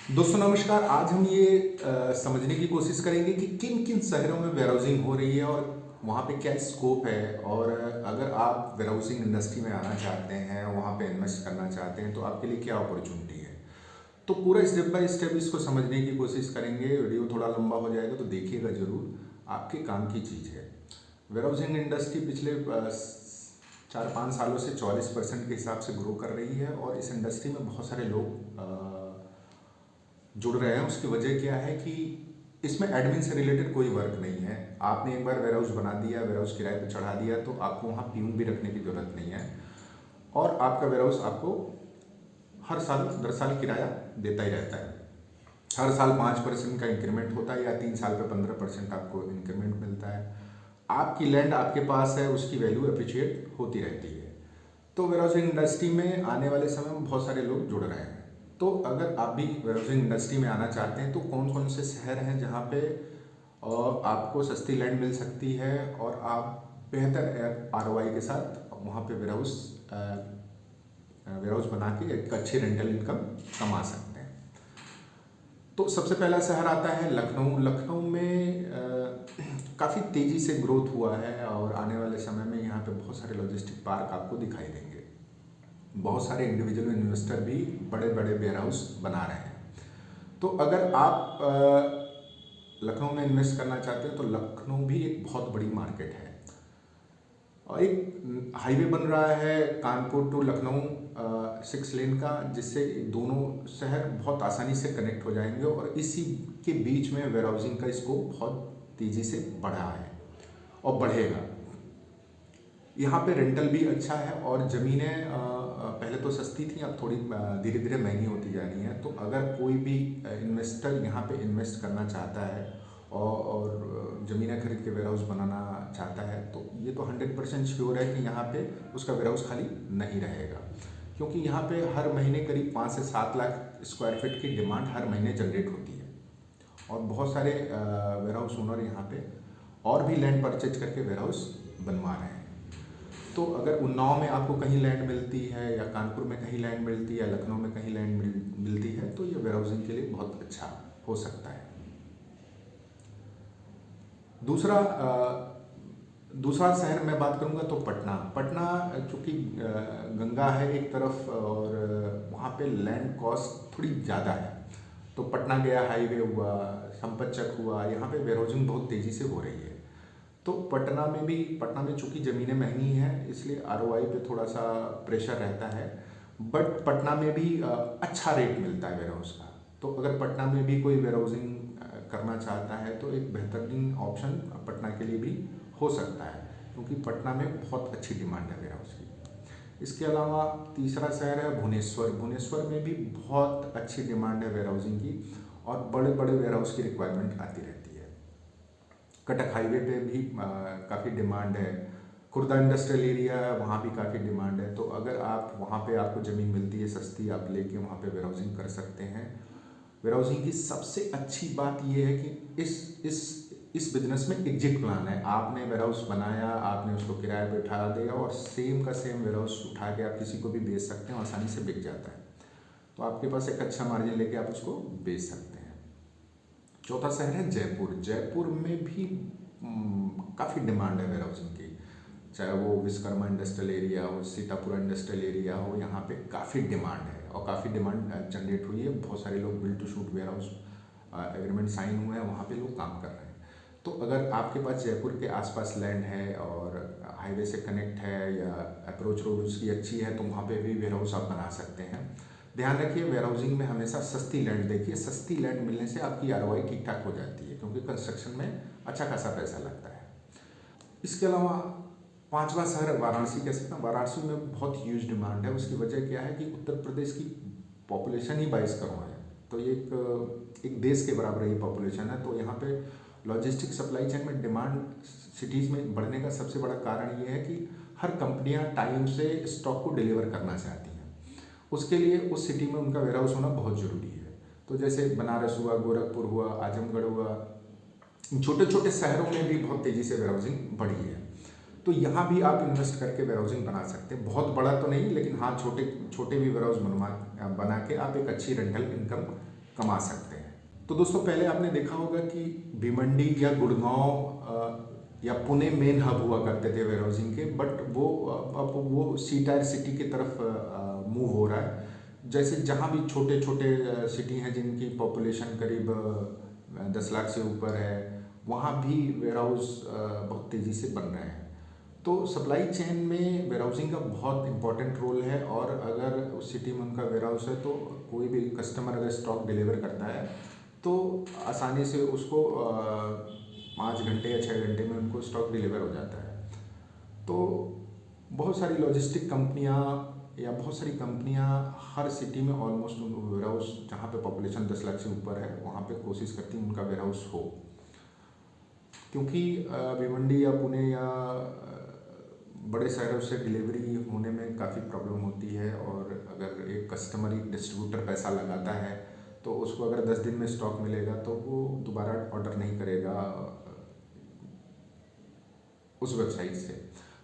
दोस्तों नमस्कार। आज हम ये समझने की कोशिश करेंगे कि किन किन शहरों में वेयरहाउसिंग हो रही है और वहाँ पे क्या स्कोप है। और अगर आप वेयरहाउसिंग इंडस्ट्री में आना चाहते हैं, वहाँ पे इन्वेस्ट करना चाहते हैं, तो आपके लिए क्या अपॉर्चुनिटी है। तो पूरा स्टेप बाय स्टेप इसको समझने की कोशिश करेंगे। वीडियो थोड़ा लंबा हो जाएगा तो देखिएगा ज़रूर, आपके काम की चीज़ है। वेयरहाउसिंग इंडस्ट्री पिछले 4-5 सालों से 44% के हिसाब से ग्रो कर रही है और इस इंडस्ट्री में बहुत सारे लोग जुड़ रहे हैं। उसकी वजह क्या है कि इसमें एडमिन से रिलेटेड कोई वर्क नहीं है। आपने एक बार वेयरहाउस बना दिया, वेयरहाउस किराए पे चढ़ा दिया, तो आपको वहाँ प्यून भी रखने की ज़रूरत नहीं है और आपका वेयरहाउस आपको हर साल दर साल किराया देता ही रहता है। हर साल 5% का इंक्रीमेंट होता है या 3 साल पे 15% आपको इंक्रीमेंट मिलता है। आपकी लैंड आपके पास है, उसकी वैल्यू अप्रिशिएट होती रहती है। तो वेयरहाउसिंग इंडस्ट्री में आने वाले समय में बहुत सारे लोग जुड़ रहे हैं। तो अगर आप भी वेयरहाउसिंग इंडस्ट्री में आना चाहते हैं तो कौन कौन से शहर हैं जहाँ पे आपको सस्ती लैंड मिल सकती है और आप बेहतर आरओआई के साथ वहाँ पे वेयरहाउस बना के एक अच्छी रेंटल इनकम कमा सकते हैं। तो सबसे पहला शहर आता है लखनऊ। लखनऊ में काफ़ी तेज़ी से ग्रोथ हुआ है और आने वाले समय में यहाँ पे बहुत सारे लॉजिस्टिक पार्क आपको दिखाई देंगे। बहुत सारे इंडिविजुअल इन्वेस्टर भी बड़े बड़े वेयर हाउस बना रहे हैं। तो अगर आप लखनऊ में इन्वेस्ट करना चाहते हैं तो लखनऊ भी एक बहुत बड़ी मार्केट है और एक हाईवे बन रहा है कानपुर टू लखनऊ 6 लेन का, जिससे दोनों शहर बहुत आसानी से कनेक्ट हो जाएंगे और इसी के बीच में वेयर हाउसिंग का स्कोप बहुत तेज़ी से बढ़ा है और बढ़ेगा। यहाँ पे रेंटल भी अच्छा है और ज़मीनें पहले तो सस्ती थी, अब थोड़ी धीरे धीरे महंगी होती जा रही हैं। तो अगर कोई भी इन्वेस्टर यहाँ पे इन्वेस्ट करना चाहता है और ज़मीनें खरीद के वेयर हाउस बनाना चाहता है तो ये तो 100% श्योर है कि यहाँ पे उसका वेयर हाउस खाली नहीं रहेगा, क्योंकि यहाँ पे हर महीने करीब 5 से 7 लाख स्क्वायर फीट की डिमांड हर महीने जनरेट होती है और बहुत सारे वेयर हाउस ओनर यहाँ पे और भी लैंड परचेज करके वेयर हाउस बनवा रहे हैं। तो अगर उन्नाव में आपको कहीं लैंड मिलती है या कानपुर में कहीं लैंड मिलती है या लखनऊ में कहीं लैंड मिलती है तो ये वेयर हाउसिंग के लिए बहुत अच्छा हो सकता है। दूसरा दूसरा शहर मैं बात करूंगा तो पटना। पटना चूँकि गंगा है एक तरफ और वहाँ पे लैंड कॉस्ट थोड़ी ज़्यादा है, तो पटना गया हाईवे हुआ, संपतचक हुआ, यहाँ पे वेयर हाउसिंग बहुत तेज़ी से हो रही है। तो पटना में चूंकि ज़मीनें महंगी हैं इसलिए आरओआई पे थोड़ा सा प्रेशर रहता है, बट पटना में भी अच्छा रेट मिलता है वेयर हाउस का। तो अगर पटना में भी कोई वेयर हाउसिंग करना चाहता है तो एक बेहतरीन ऑप्शन पटना के लिए भी हो सकता है, क्योंकि पटना में बहुत अच्छी डिमांड है वेयर हाउस की। इसके अलावा तीसरा शहर है भुवनेश्वर। भुवनेश्वर में भी बहुत अच्छी डिमांड है वेयर हाउसिंग की और बड़े बड़े वेयर हाउस की रिक्वायरमेंट आती रहती है। कटक हाईवे पे भी काफ़ी डिमांड है। खुर्दा इंडस्ट्रियल एरिया है, वहाँ भी काफ़ी डिमांड है। तो अगर आप वहाँ पे आपको ज़मीन मिलती है सस्ती, आप लेके वहाँ पे वेयर हाउसिंग कर सकते हैं। वेयर हाउसिंग की सबसे अच्छी बात ये है कि इस बिजनेस में एग्जिट प्लान है। आपने वेयर हाउस बनाया, आपने उसको किराए पे उठा दिया और सेम का सेम वेयर हाउस उठा के आप किसी को भी बेच सकते हैं, आसानी से बिक जाता है। तो आपके पास एक अच्छा मार्जिन लेके आप उसको बेच सकते हैं। चौथा शहर है जयपुर। जयपुर में भी काफ़ी डिमांड है वेयर हाउसिंग की, चाहे वो विश्वकर्मा इंडस्ट्रियल एरिया हो, सीतापुरा इंडस्ट्रियल एरिया हो, यहाँ पे काफ़ी डिमांड है और काफ़ी डिमांड जनरेट हुई है। बहुत सारे लोग build to suit warehouse agreement sign हुए हैं, वहाँ पे लोग काम कर रहे हैं। तो अगर आपके पास जयपुर के आसपास लैंड है और हाईवे से कनेक्ट है या अप्रोच रोड उसकी अच्छी है तो वहाँ पे भी वेयर हाउस आप बना सकते हैं। ध्यान रखिए, वेयर हाउसिंग में हमेशा सस्ती लैंड देखिए। सस्ती लैंड मिलने से आपकी आरओआई ठीक ठाक हो जाती है, क्योंकि कंस्ट्रक्शन में अच्छा खासा पैसा लगता है। इसके अलावा पांचवा शहर वाराणसी कह सकते हैं। वाराणसी में बहुत ह्यूज डिमांड है। उसकी वजह क्या है कि उत्तर प्रदेश की पॉपुलेशन ही 22 करोड़ है, तो ये एक देश के बराबर ही पॉपुलेशन है। तो यहाँ पे लॉजिस्टिक सप्लाई चेन में डिमांड सिटीज़ में बढ़ने का सबसे बड़ा कारण ये है कि हर कंपनियाँ टाइम से स्टॉक को डिलीवर करना चाहती हैं। उसके लिए उस सिटी में उनका वेयर हाउस होना बहुत ज़रूरी है। तो जैसे बनारस हुआ, गोरखपुर हुआ, आजमगढ़ हुआ, छोटे छोटे शहरों में भी बहुत तेज़ी से वेयर हाउसिंग बढ़ी है। तो यहाँ भी आप इन्वेस्ट करके वेयर हाउसिंग बना सकते हैं। बहुत बड़ा तो नहीं, लेकिन हाँ छोटे छोटे भी वेयर हाउस बना के आप एक अच्छी रेंटल इनकम कमा सकते हैं। तो दोस्तों पहले आपने देखा होगा कि भिवंडी या गुड़गांव या पुणे मेन हब हुआ करते थे वेयरहाउसिंग के, बट वो अब वो सी टायर सिटी की तरफ मूव हो रहा है। जैसे जहाँ भी छोटे छोटे सिटी हैं जिनकी पॉपुलेशन करीब 10 लाख से ऊपर है, वहाँ भी वेयरहाउस बहुत तेज़ी से बन रहे हैं। तो सप्लाई चेन में वेयरहाउसिंग का बहुत इंपॉर्टेंट रोल है, और अगर उस सिटी में उनका वेयरहाउस है तो कोई भी कस्टमर अगर स्टॉक डिलीवर करता है तो आसानी से उसको 5 घंटे या 6 घंटे में उनको स्टॉक डिलीवर हो जाता है। तो बहुत सारी लॉजिस्टिक कंपनियां या बहुत सारी कंपनियां हर सिटी में ऑलमोस्ट वेयरहाउस, जहाँ पे पॉपुलेशन 10 लाख से ऊपर है, वहाँ पे कोशिश करती हैं उनका वेयरहाउस हो। क्योंकि भिवंडी या पुणे या बड़े शहरों से डिलीवरी होने में काफ़ी प्रॉब्लम होती है, और अगर एक कस्टमर, एक डिस्ट्रीब्यूटर पैसा लगाता है तो उसको अगर 10 दिन में स्टॉक मिलेगा तो वो दोबारा ऑर्डर नहीं करेगा उस वेबसाइट से।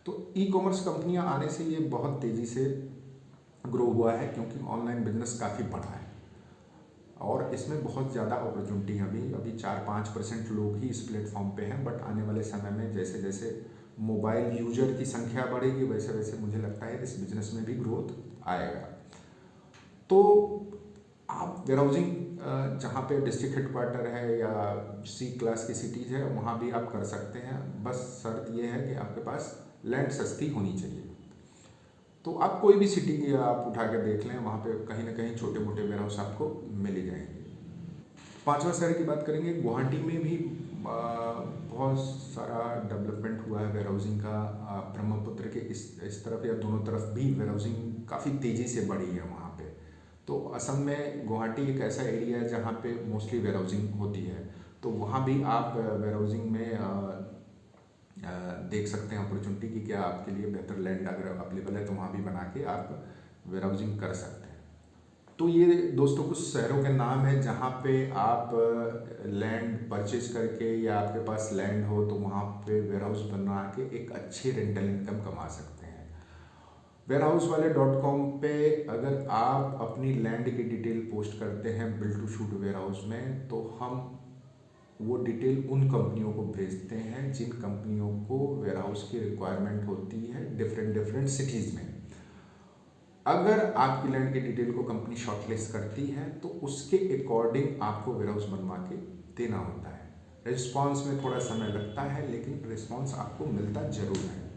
तो ई कॉमर्स कंपनियां आने से ये बहुत तेज़ी से ग्रो हुआ है, क्योंकि ऑनलाइन बिजनेस काफ़ी बढ़ा है और इसमें बहुत ज़्यादा अपॉर्चुनिटी है। अभी 4-5% लोग ही इस प्लेटफॉर्म पे हैं, बट आने वाले समय में जैसे जैसे मोबाइल यूजर की संख्या बढ़ेगी वैसे वैसे मुझे लगता है इस बिजनेस में भी ग्रोथ आएगा। तो आप वेयरहाउसिंग जहाँ पे डिस्ट्रिक्ट हेडक्वार्टर है या सी क्लास की सिटीज़ है वहाँ भी आप कर सकते हैं। बस शर्त ये है कि आपके पास लैंड सस्ती होनी चाहिए। तो आप कोई भी सिटी आप उठा के देख लें, वहाँ पे कहीं ना कहीं छोटे मोटे वेयरहाउस आपको मिल ही जाएंगे। 5वां शहर की बात करेंगे, गुवाहाटी में भी बहुत सारा डेवलपमेंट हुआ है वेयरहाउसिंग का। ब्रह्मपुत्र के इस तरफ या दोनों तरफ भी वेयरहाउसिंग काफ़ी तेज़ी से बढ़ी है वहाँ पे। तो असम में गुवाहाटी एक ऐसा एरिया है जहाँ पे मोस्टली वेयरहाउसिंग होती है, तो वहाँ भी आप वेयरहाउसिंग में देख सकते हैं अपॉर्चुनिटी कि क्या आपके लिए बेहतर लैंड अगर अवेलेबल है तो वहाँ भी बना के आप वेयरहाउसिंग कर सकते हैं। तो ये दोस्तों कुछ शहरों के नाम है जहाँ पे आप लैंड परचेज करके या आपके पास लैंड हो तो वहाँ पे वेयरहाउस बना के एक अच्छी रेंटल इनकम कमा सकते हैं। warehousewale.com पे अगर आप अपनी लैंड की डिटेल पोस्ट करते हैं बिल्ड टू शूट वेयरहाउस में, तो हम वो डिटेल उन कंपनियों को भेजते हैं जिन कंपनियों को वेयरहाउस की रिक्वायरमेंट होती है डिफरेंट सिटीज़ में। अगर आपकी लैंड की डिटेल को कंपनी शॉर्टलिस्ट करती है तो उसके अकॉर्डिंग आपको वेयरहाउस बनवा के देना होता है। रिस्पॉन्स में थोड़ा समय लगता है, लेकिन रिस्पॉन्स आपको मिलता ज़रूर है।